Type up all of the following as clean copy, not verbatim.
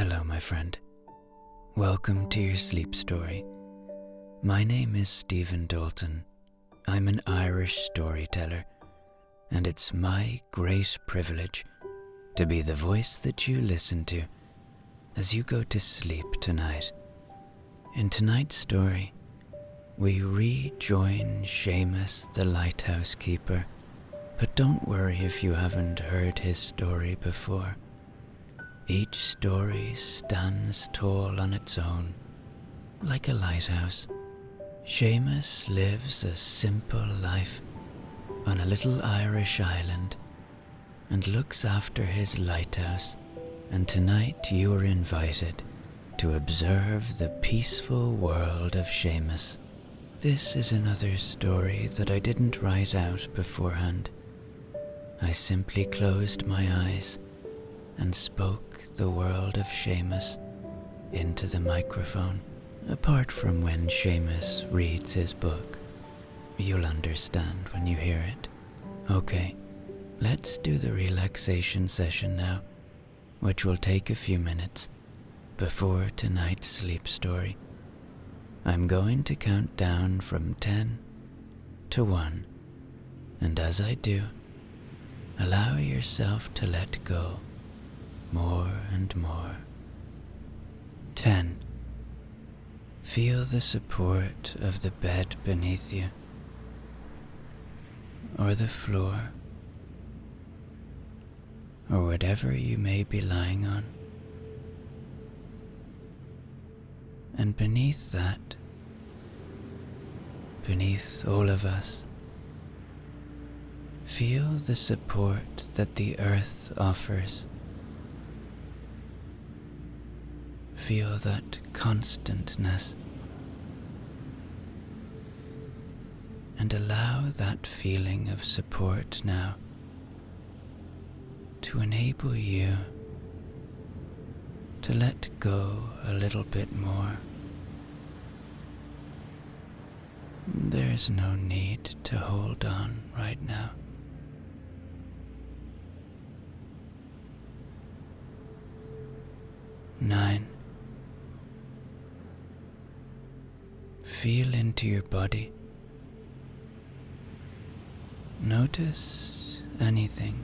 Hello, my friend. Welcome to your sleep story. My name is Stephen Dalton. I'm an Irish storyteller, and it's my great privilege to be the voice that you listen to as you go to sleep tonight. In tonight's story, we rejoin Seamus, the lighthouse keeper, but don't worry if you haven't heard his story before. Each story stands tall on its own, like a lighthouse. Seamus lives a simple life on a little Irish island and looks after his lighthouse, and tonight you're invited to observe the peaceful world of Seamus. This is another story that I didn't write out beforehand. I simply closed my eyes and spoke the world of Seamus into the microphone. Apart from when Seamus reads his book, you'll understand when you hear it. Okay, let's do the relaxation session now, which will take a few minutes before tonight's sleep story. I'm going to count down from 10 to 1, and as I do, allow yourself to let go more and more. 10. Feel the support of the bed beneath you, or the floor, or whatever you may be lying on. And beneath that, beneath all of us, feel the support that the earth offers. Feel that constantness, and allow that feeling of support now to enable you to let go a little bit more. There's no need to hold on right now. 9. Feel into your body. Notice anything,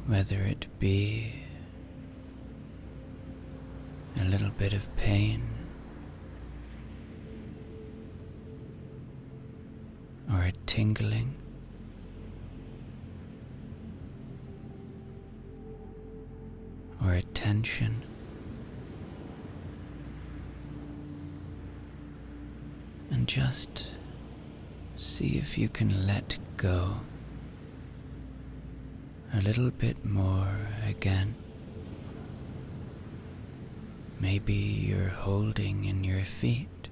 whether it be a little bit of pain, or a tingling, or a tension. And just see if you can let go a little bit more again. Maybe you're holding in your feet.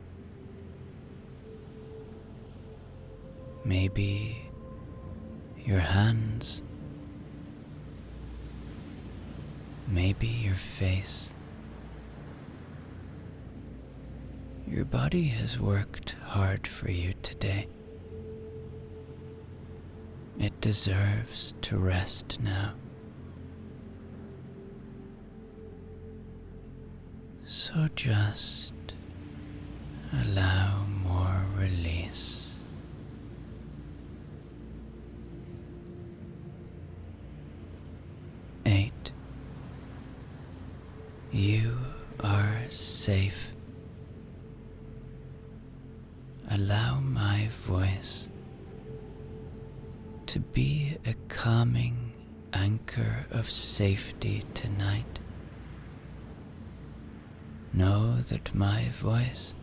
Maybe your hands. Maybe your face. Your body has worked hard for you today. It deserves to rest now. So just allow more release. 8. You are safe. Allow my voice to be a calming anchor of safety tonight. Know that my voice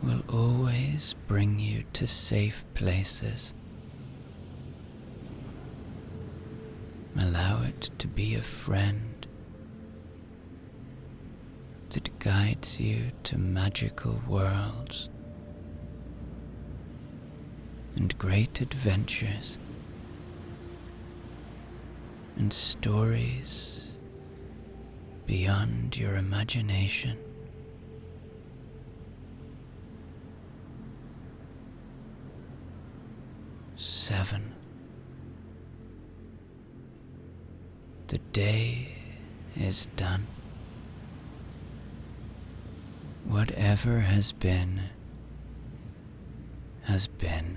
will always bring you to safe places. Allow it to be a friend that guides you to magical worlds and great adventures and stories beyond your imagination. 7. The day is done. Whatever has been, has been.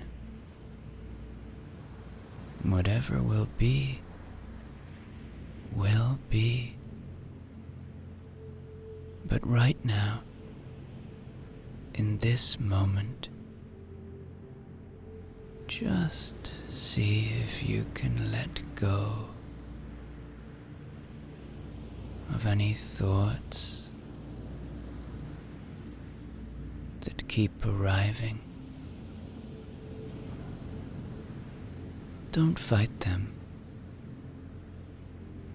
Whatever will be, will be. But right now, in this moment, just see if you can let go of any thoughts that keep arriving. Don't fight them.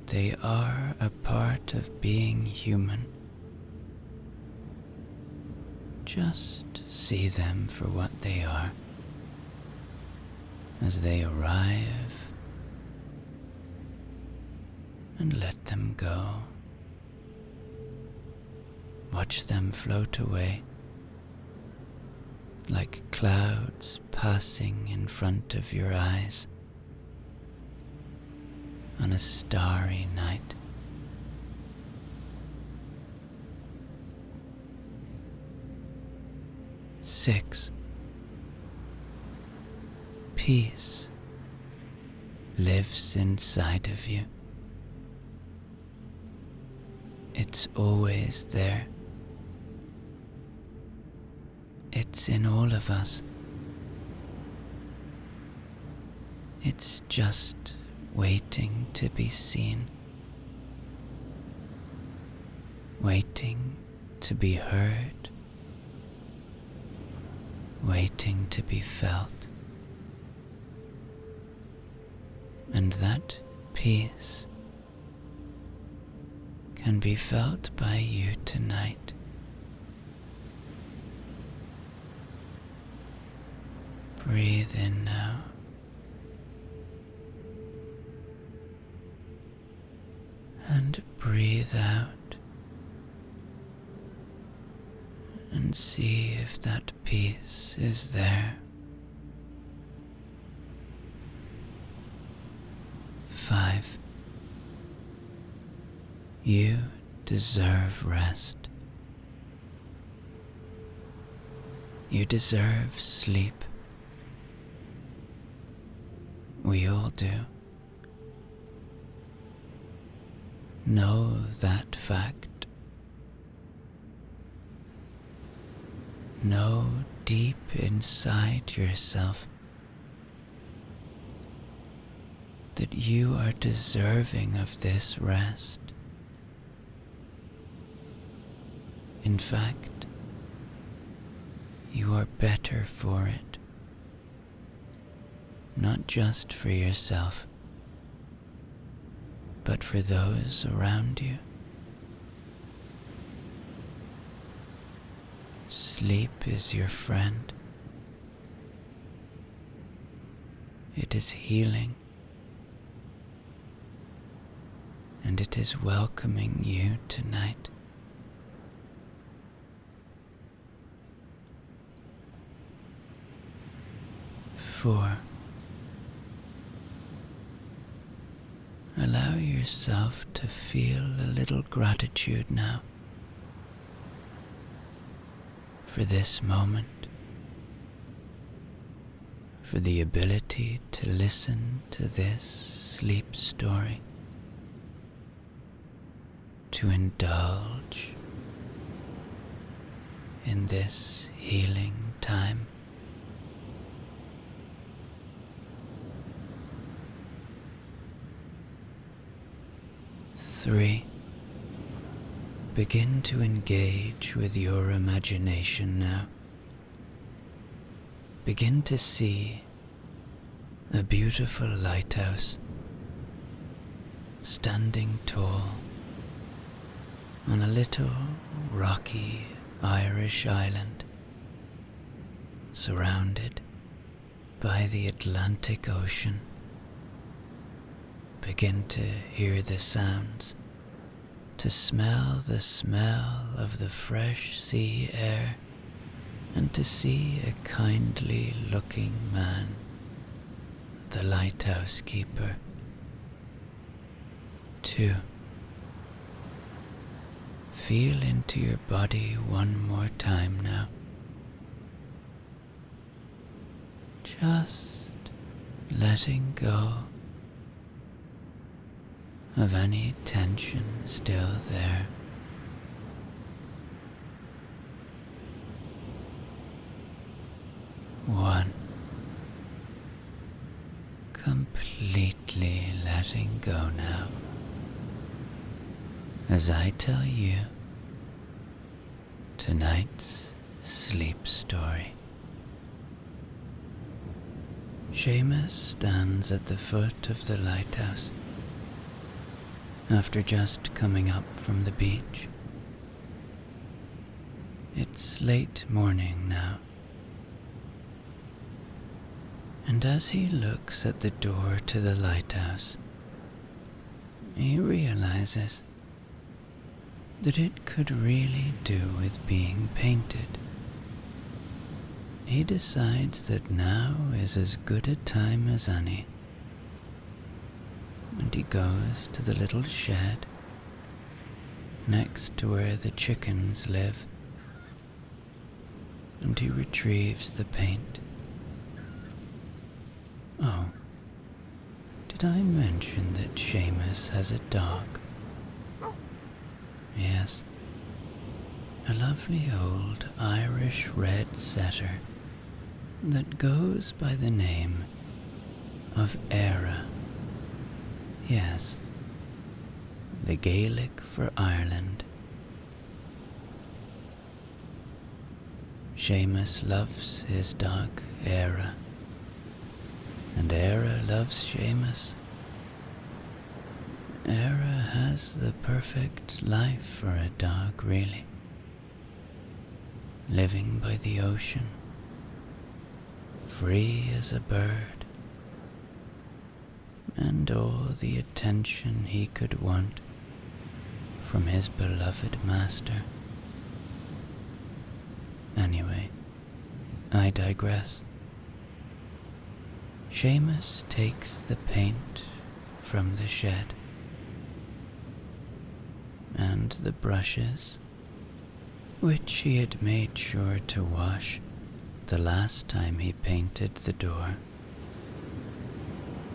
They are a part of being human. Just see them for what they are as they arrive, and let them go. Watch them float away like clouds passing in front of your eyes on a starry night. Six. Peace lives inside of you. It's always there. It's in all of us. It's just waiting to be seen, waiting to be heard, waiting to be felt. And that peace can be felt by you tonight. Breathe in now. And breathe out. And see if that peace is there. 5. You deserve rest. You deserve sleep. We all do. Know that fact. Know deep inside yourself that you are deserving of this rest. In fact, you are better for it. Not just for yourself, but for those around you. Sleep is your friend. It is healing, and it is welcoming you tonight. 4. Allow yourself to feel a little gratitude now for this moment, for the ability to listen to this sleep story, to indulge in this healing time. 3. Begin to engage with your imagination now. Begin to see a beautiful lighthouse standing tall on a little rocky Irish island, surrounded by the Atlantic Ocean. Begin to hear the sounds, to smell the smell of the fresh sea air, and to see a kindly looking man, the lighthouse keeper, too. Feel into your body one more time now. Just letting go of any tension still there. One. Completely letting go now. As I tell you tonight's sleep story. Seamus stands at the foot of the lighthouse after just coming up from the beach. It's late morning now, and as he looks at the door to the lighthouse, he realizes that it could really do with being painted. He decides that now is as good a time as any, and he goes to the little shed next to where the chickens live, and he retrieves the paint. Oh, did I mention that Seamus has a dog? Yes, a lovely old Irish red setter that goes by the name of Era. Yes, the Gaelic for Ireland. Seamus loves his dog Era, and Era loves Seamus. Era has the perfect life for a dog, really. Living by the ocean, free as a bird, and all the attention he could want from his beloved master. Anyway, I digress. Seamus takes the paint from the shed and the brushes, which he had made sure to wash the last time he painted the door,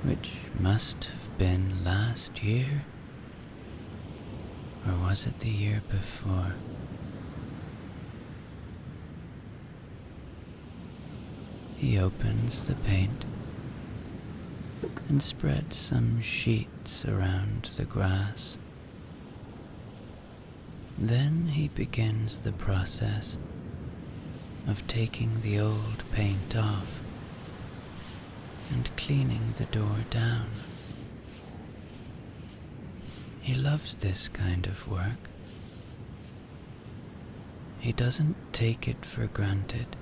which must have been last year, or was it the year before? He opens the paint and spreads some sheets around the grass. Then he begins the process of taking the old paint off and cleaning the door down. He loves this kind of work. He doesn't take it for granted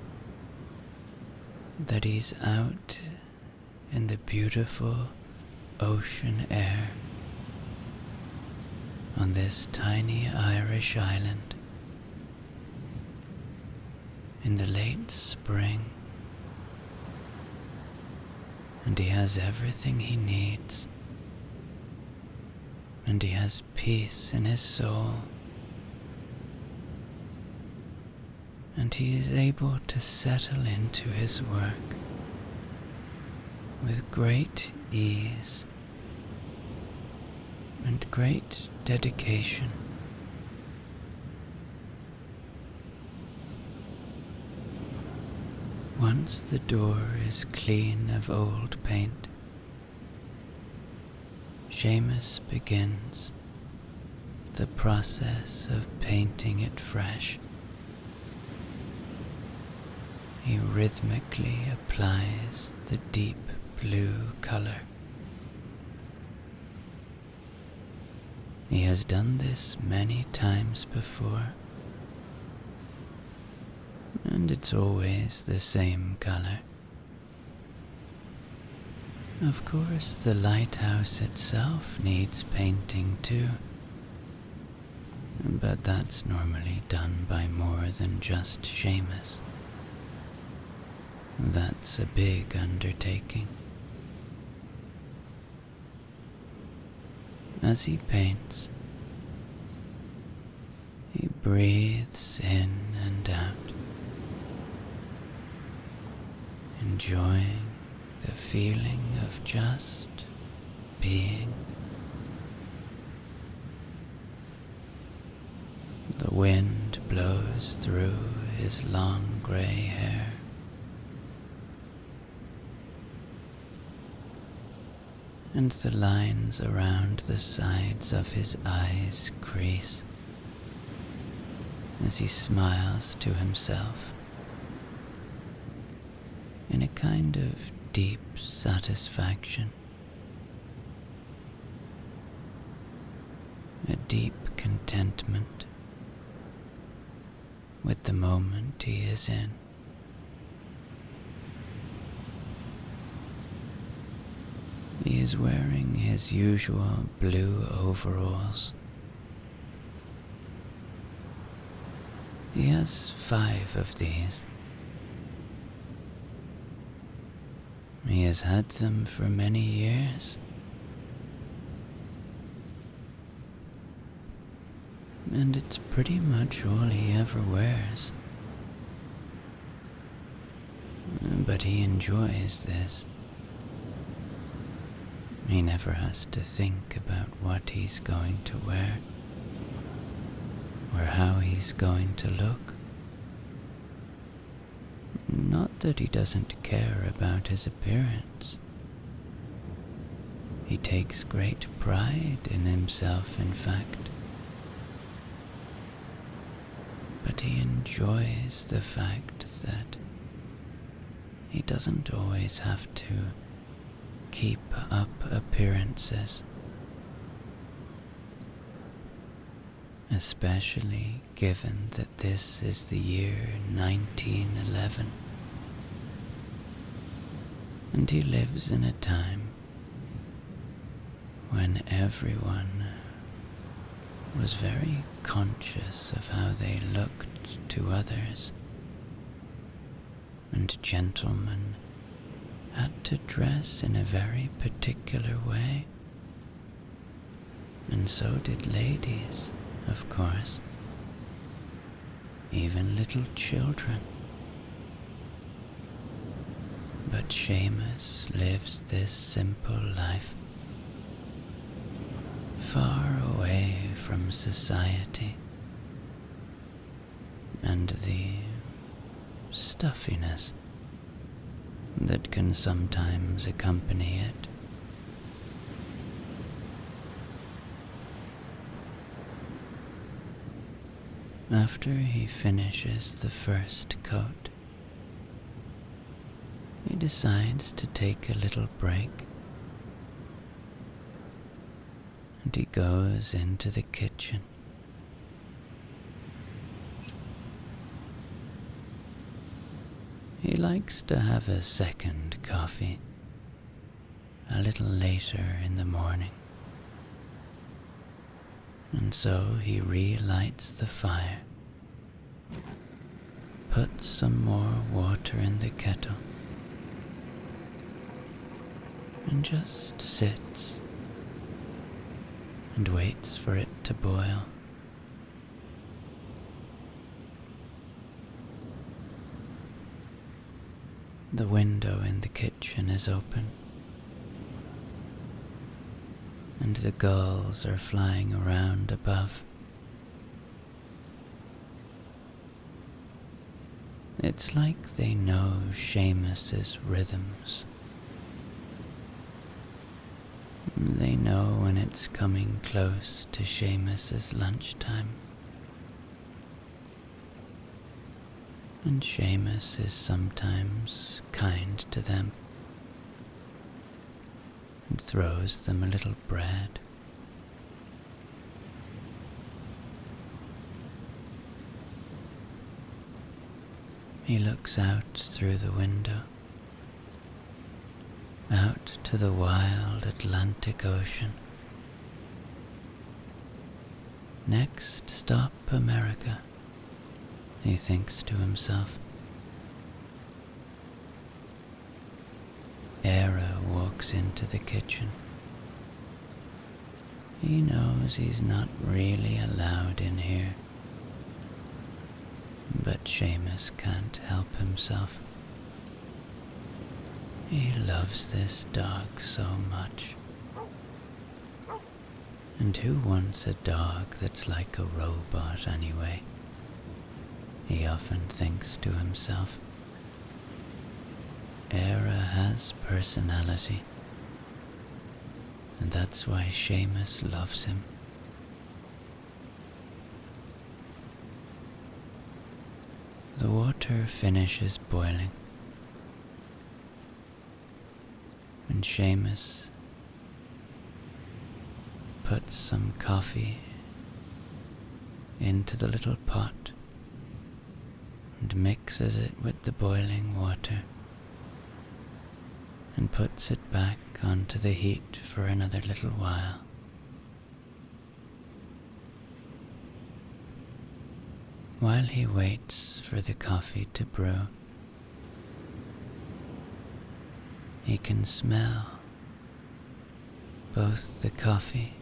that he's out in the beautiful ocean air on this tiny Irish island in the late spring, and he has everything he needs, and he has peace in his soul, and he is able to settle into his work with great ease and great dedication. Once the door is clean of old paint, Seamus begins the process of painting it fresh. He rhythmically applies the deep blue color. He has done this many times before, and it's always the same color. Of course, the lighthouse itself needs painting too, but that's normally done by more than just Seamus. That's a big undertaking. As he paints, he breathes in and out, enjoying the feeling of just being. The wind blows through his long grey hair. And the lines around the sides of his eyes crease as he smiles to himself in a kind of deep satisfaction, a deep contentment with the moment he is in. He is wearing his usual blue overalls. He has 5 of these. He has had them for many years. And it's pretty much all he ever wears. But he enjoys this. He never has to think about what he's going to wear, or how he's going to look. Not that he doesn't care about his appearance. He takes great pride in himself, in fact. But he enjoys the fact that he doesn't always have to keep up appearances, especially given that this is the year 1911, and he lives in a time when everyone was very conscious of how they looked to others, and gentlemen had to dress in a very particular way, and so did ladies, of course, even little children. But Seamus lives this simple life, far away from society and the stuffiness that can sometimes accompany it. After he finishes the first coat, he decides to take a little break, and he goes into the kitchen. He likes to have a second coffee a little later in the morning, and so he relights the fire, puts some more water in the kettle, and just sits and waits for it to boil. The window in the kitchen is open, and the gulls are flying around above. It's like they know Seamus's rhythms. They know when it's coming close to Seamus's lunchtime. And Seamus is sometimes kind to them and throws them a little bread. He looks out through the window, out to the wild Atlantic Ocean. Next stop, America, he thinks to himself. Era walks into the kitchen. He knows he's not really allowed in here, but Seamus can't help himself. He loves this dog so much. And who wants a dog that's like a robot anyway? He often thinks to himself. Era has personality, and that's why Seamus loves him. The water finishes boiling, and Seamus puts some coffee into the little pot and mixes it with the boiling water and puts it back onto the heat for another little while. While he waits for the coffee to brew, he can smell both the coffee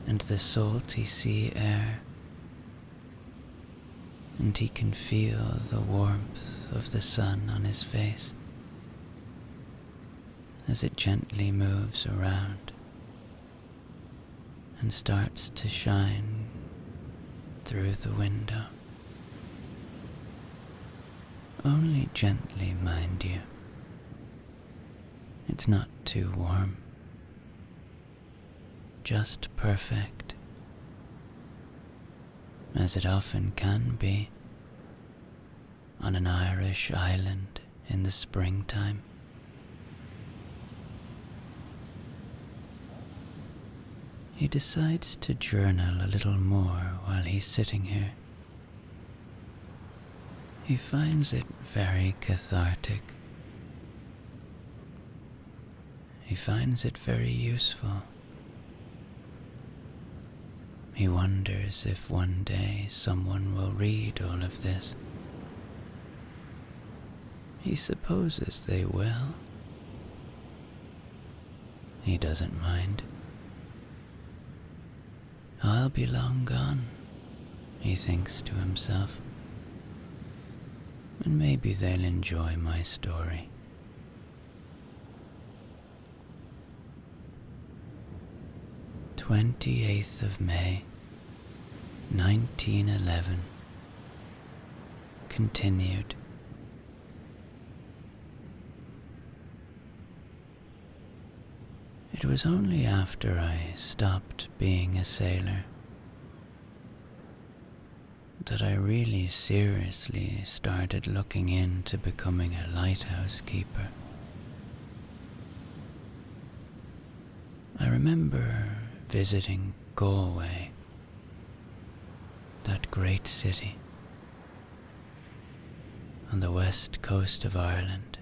and the salty sea air, and he can feel the warmth of the sun on his face as it gently moves around and starts to shine through the window. Only gently, mind you. It's not too warm. Just perfect, as it often can be on an Irish island in the springtime. He decides to journal a little more while he's sitting here. He finds it very cathartic. He finds it very useful. He wonders if one day someone will read all of this. He supposes they will. He doesn't mind. I'll be long gone, he thinks to himself, and maybe they'll enjoy my story. May 28th of May, 1911. Continued. It was only after I stopped being a sailor that I really seriously started looking into becoming a lighthouse keeper. I remember visiting Galway, that great city on the west coast of Ireland,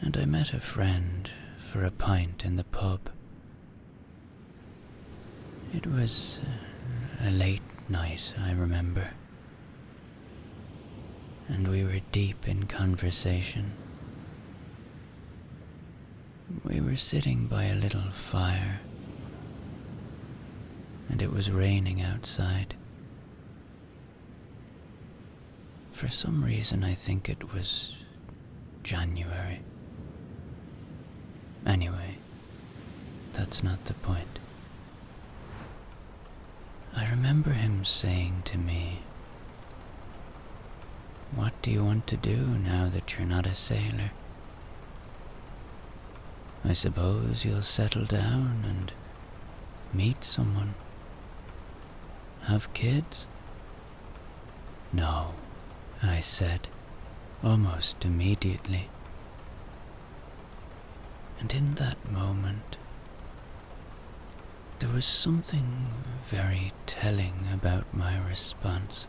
and I met a friend for a pint in the pub. It was a late night, I remember, and we were deep in conversation. We were sitting by a little fire, and it was raining outside. For some reason, I think it was January. Anyway, that's not the point. I remember him saying to me, "What do you want to do now that you're not a sailor? I suppose you'll settle down and meet someone. Have kids?" "No," I said, almost immediately. And in that moment, there was something very telling about my response.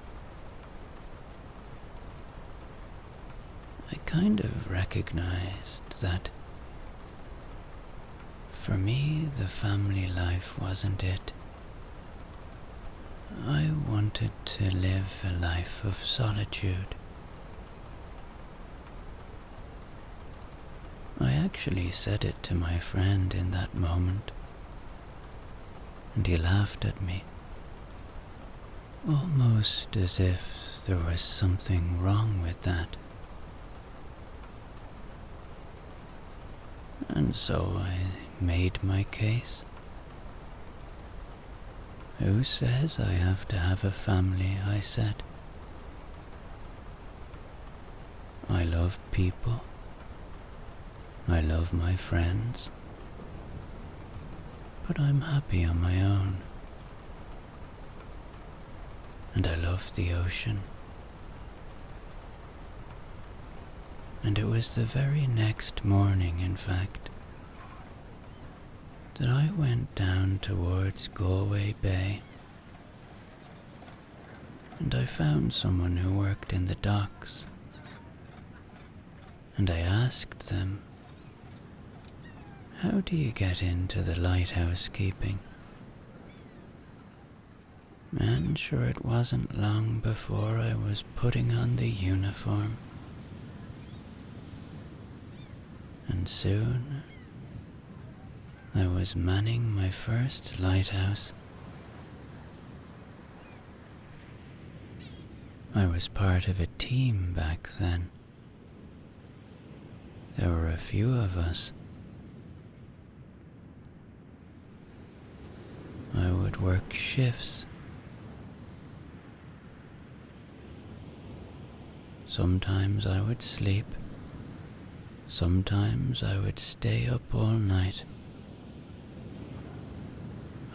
I kind of recognized that for me the family life wasn't it. I wanted to live a life of solitude. I actually said it to my friend in that moment, and he laughed at me, almost as if there was something wrong with that. And so I made my case. Who says I have to have a family, I said. I love people. I love my friends. But I'm happy on my own. And I love the ocean. And it was the very next morning, in fact, that I went down towards Galway Bay, and I found someone who worked in the docks, and I asked them, "How do you get into the lighthouse keeping?" And sure, it wasn't long before I was putting on the uniform, and soon I was manning my first lighthouse. I was part of a team back then. There were a few of us. I would work shifts. Sometimes I would sleep. Sometimes I would stay up all night.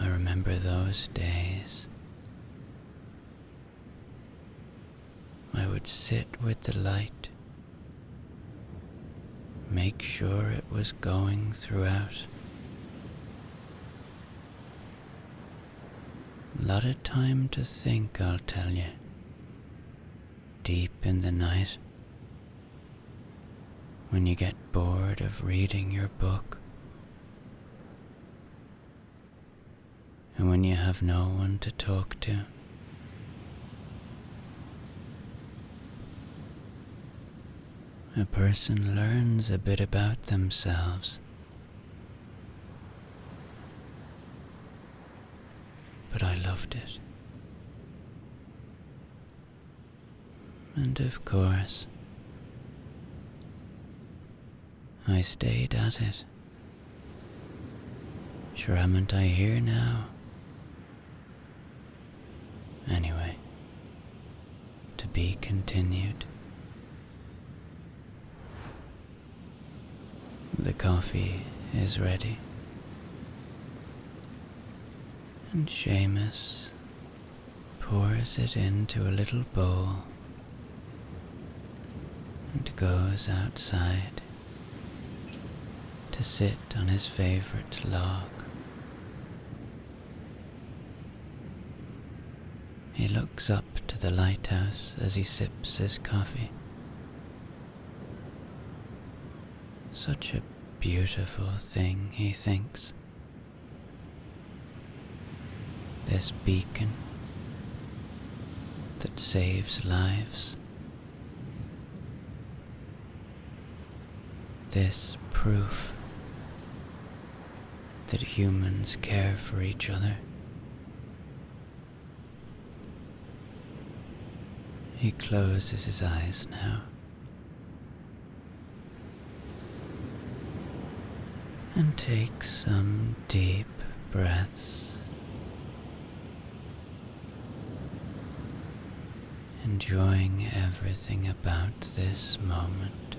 I remember those days. I would sit with the light, make sure it was going throughout. A lot of time to think, I'll tell you. Deep in the night, when you get bored of reading your book, and when you have no one to talk to. A person learns a bit about themselves, but I loved it. And of course, I stayed at it. Sure, amn't I here now? Anyway, to be continued. The coffee is ready, and Seamus pours it into a little bowl and goes outside to sit on his favorite log. He looks up to the lighthouse as he sips his coffee. Such a beautiful thing, he thinks. This beacon that saves lives. This proof that humans care for each other. He closes his eyes now and takes some deep breaths, enjoying everything about this moment.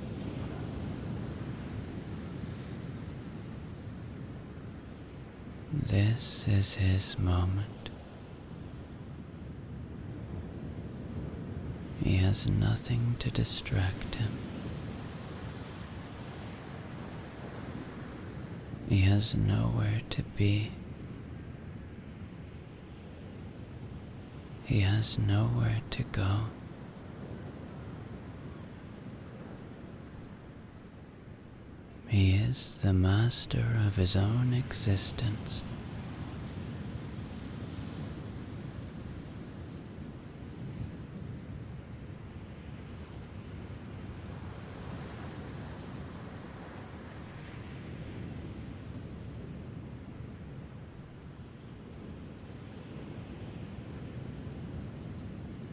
This is his moment. He has nothing to distract him. He has nowhere to be. He has nowhere to go. He is the master of his own existence.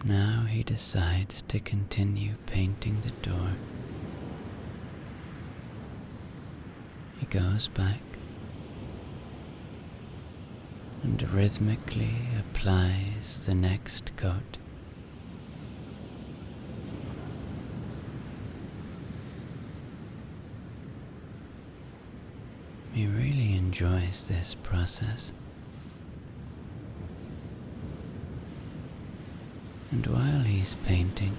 Now he decides to continue painting the door. He goes back and rhythmically applies the next coat. He really enjoys this process. And while he's painting,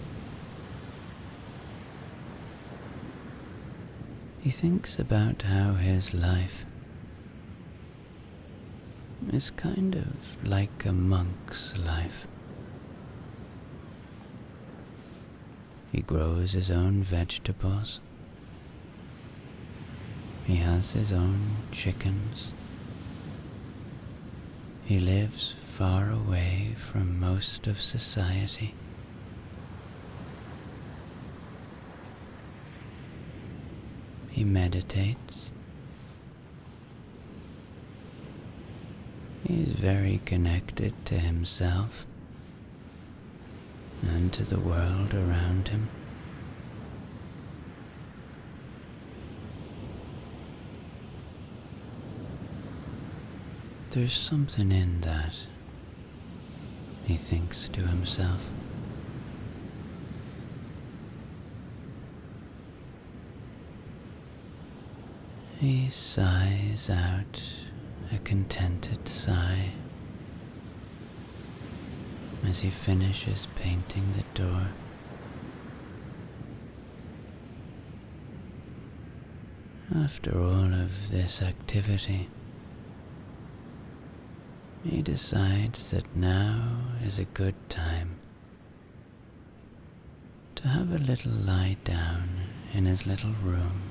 he thinks about how his life is kind of like a monk's life. He grows his own vegetables. He has his own chickens. He lives far away from most of society. He meditates. He's very connected to himself and to the world around him. There's something in that, he thinks to himself. He sighs out a contented sigh as he finishes painting the door. After all of this activity, he decides that now is a good time to have a little lie down in his little room,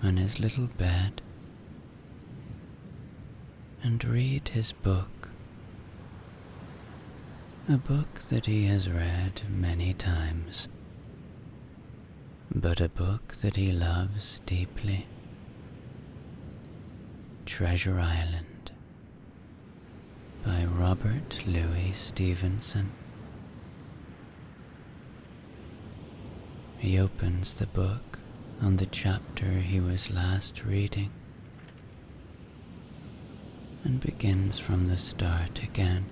on his little bed, and read his book, a book that he has read many times, but a book that he loves deeply. Treasure Island by Robert Louis Stevenson. He opens the book on the chapter he was last reading and begins from the start again.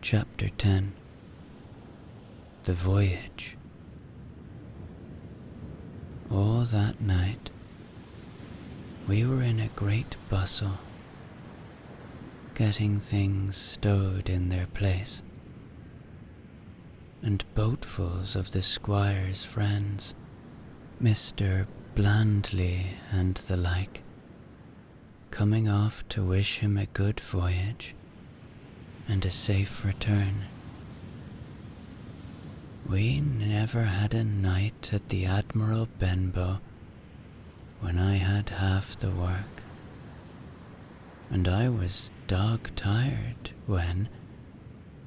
Chapter 10. The Voyage. All that night we were in a great bustle, getting things stowed in their place, and boatfuls of the squire's friends, Mr. Blandly and the like, coming off to wish him a good voyage and a safe return. We never had a night at the Admiral Benbow when I had half the work, and I was dog-tired when,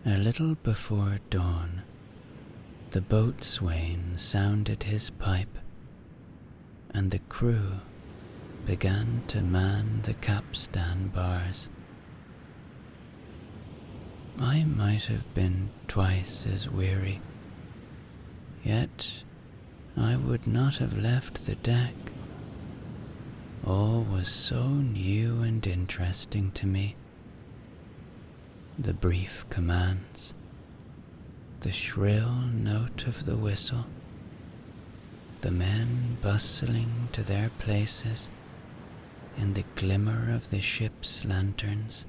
a little before dawn, the boatswain sounded his pipe, and the crew began to man the capstan bars. I might have been twice as weary, yet I would not have left the deck. All was so new and interesting to me. The brief commands, the shrill note of the whistle, the men bustling to their places in the glimmer of the ship's lanterns.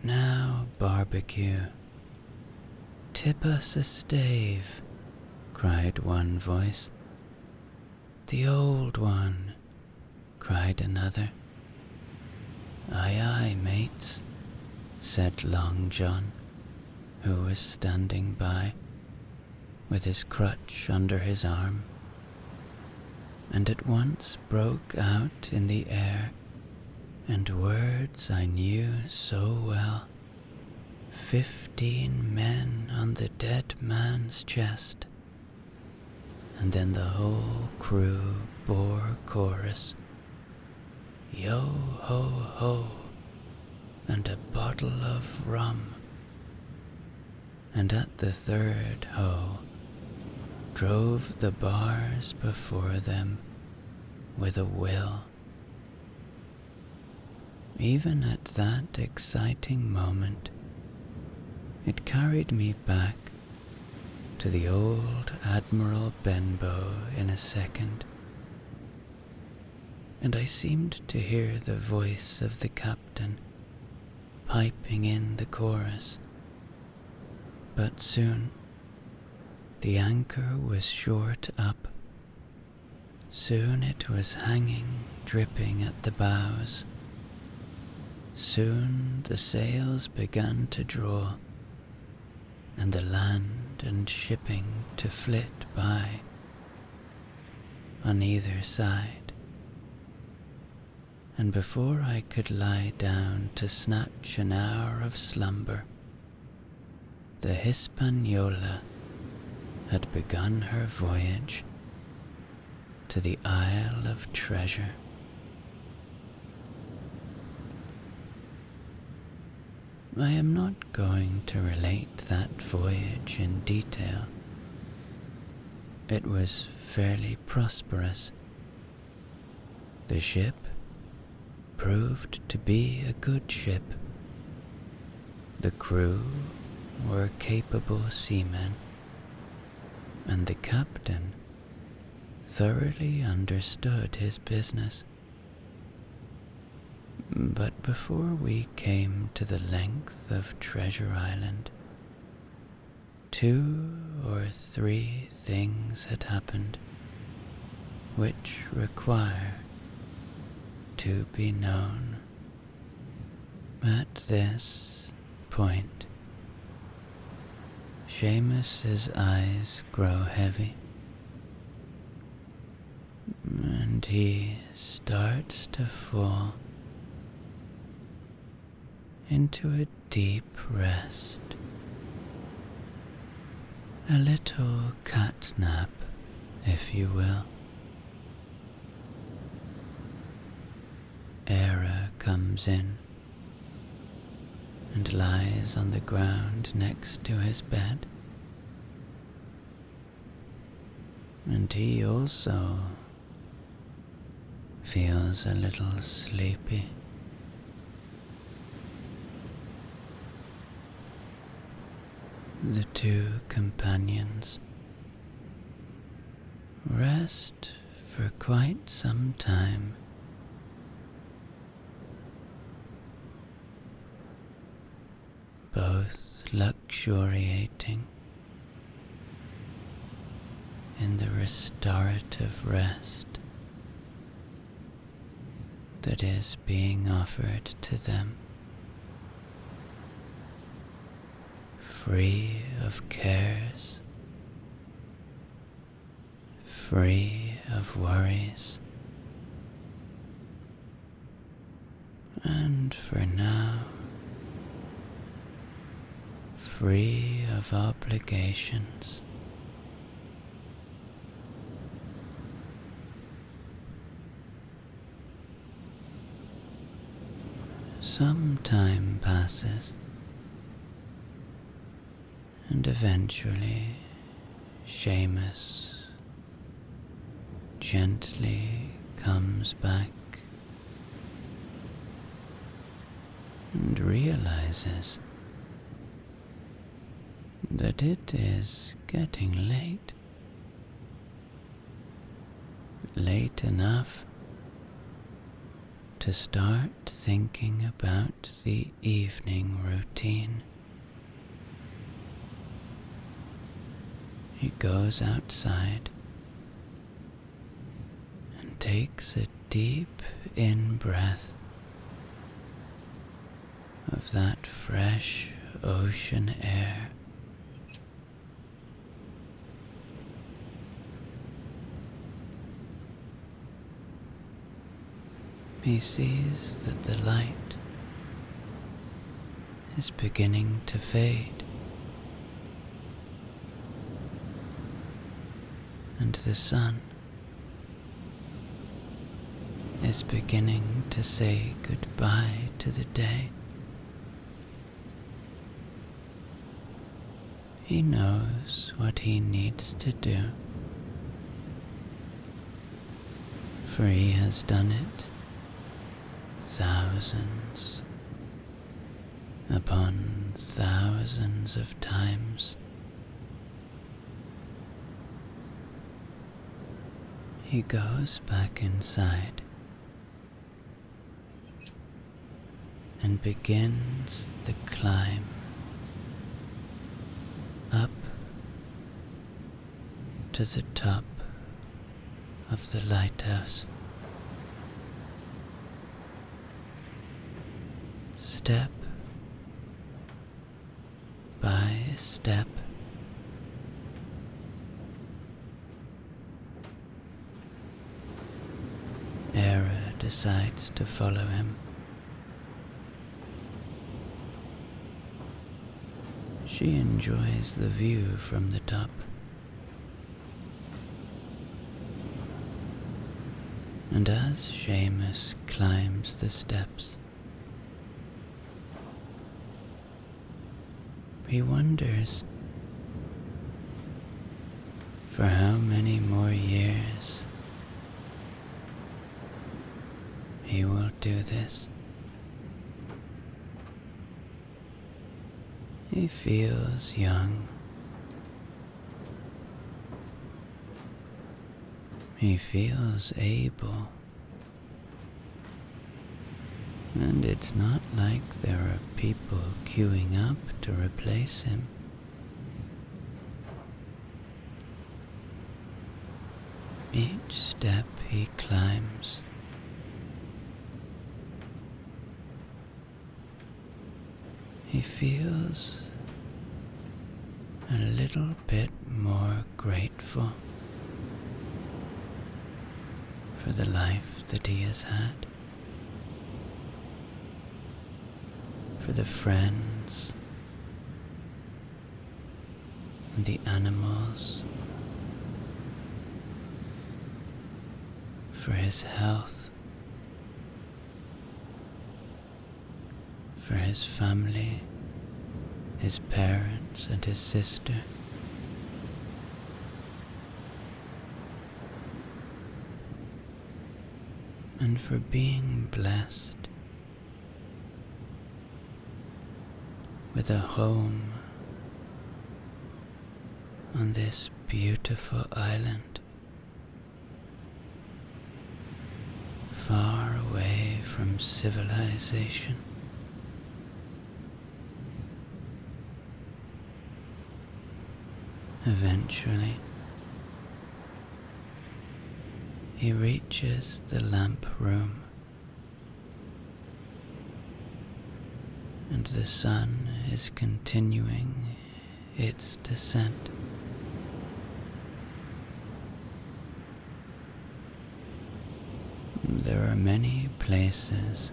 Now, barbecue, tip us a stave, cried one voice. The old one, cried another. Aye, aye, mates, said Long John, who was standing by, with his crutch under his arm, and at once broke out in the air, and words I knew so well. 15 men on the dead man's chest. And then the whole crew bore chorus. Yo ho ho, and a bottle of rum, and at the third hoe drove the bars before them with a will. Even at that exciting moment, it carried me back to the old Admiral Benbow in a second, and I seemed to hear the voice of the captain piping in the chorus. But soon the anchor was short up. Soon it was hanging, dripping at the bows. Soon the sails began to draw, and the land and shipping to flit by on either side. And before I could lie down to snatch an hour of slumber, the Hispaniola had begun her voyage to the Isle of Treasure. I am not going to relate that voyage in detail. It was fairly prosperous. The ship proved to be a good ship. The crew were capable seamen, and the captain thoroughly understood his business. But before we came to the length of Treasure Island, 2 or 3 things had happened which require to be known. At this point, Seamus's eyes grow heavy, and he starts to fall into a deep rest, a little cat nap, if you will. Era comes in and lies on the ground next to his bed, and he also feels a little sleepy. The 2 companions rest for quite some time. Both luxuriating in the restorative rest that is being offered to them, free of cares, free of worries, and for now, free of obligations. Some time passes, and eventually Seamus gently comes back and realizes that it is getting late. Late enough to start thinking about the evening routine. He goes outside and takes a deep in-breath of that fresh ocean air. He sees that the light is beginning to fade, and the sun is beginning to say goodbye to the day. He knows what he needs to do, for he has done it thousands upon thousands of times. He goes back inside and begins the climb up to the top of the lighthouse. Step by step, Era decides to follow him. She enjoys the view from the top. And as Seamus climbs the steps, he wonders for how many more years he will do this. He feels young. He feels able. And it's not like there are people queuing up to replace him. Each step he climbs, he feels a little bit more grateful for the life that he has had, for the friends and the animals, for his health, for his family, his parents and his sister. And for being blessed with a home on this beautiful island, far away from civilization. Eventually, he reaches the lamp room, and the sun is continuing its descent. There are many places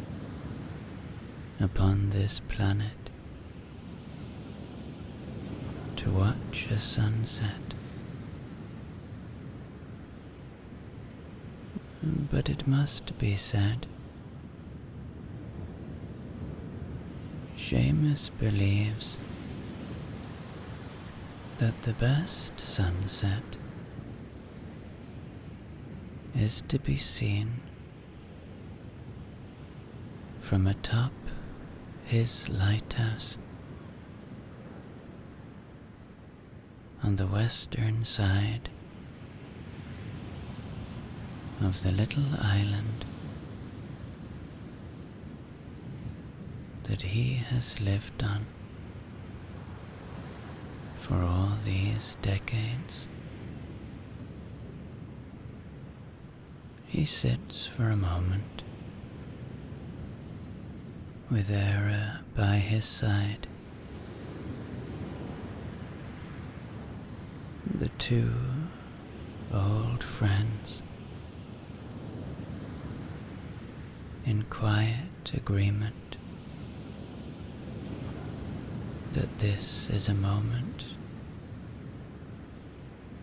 upon this planet to watch a sunset, but it must be said, Seamus believes that the best sunset is to be seen from atop his lighthouse on the western side of the little island that he has lived on for all these decades. He sits for a moment with Era by his side. The two old friends in quiet agreement that this is a moment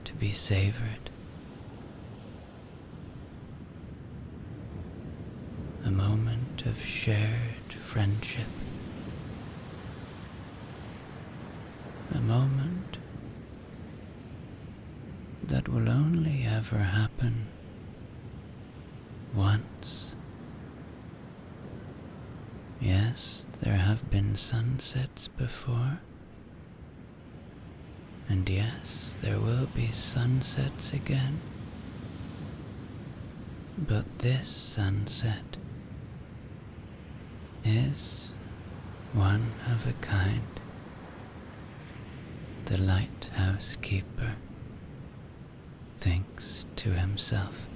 to be savored, a moment of shared friendship, a moment ever happen once. Yes, there have been sunsets before, and yes, there will be sunsets again. But this sunset is one of a kind. The lighthouse keeper thinks to himself.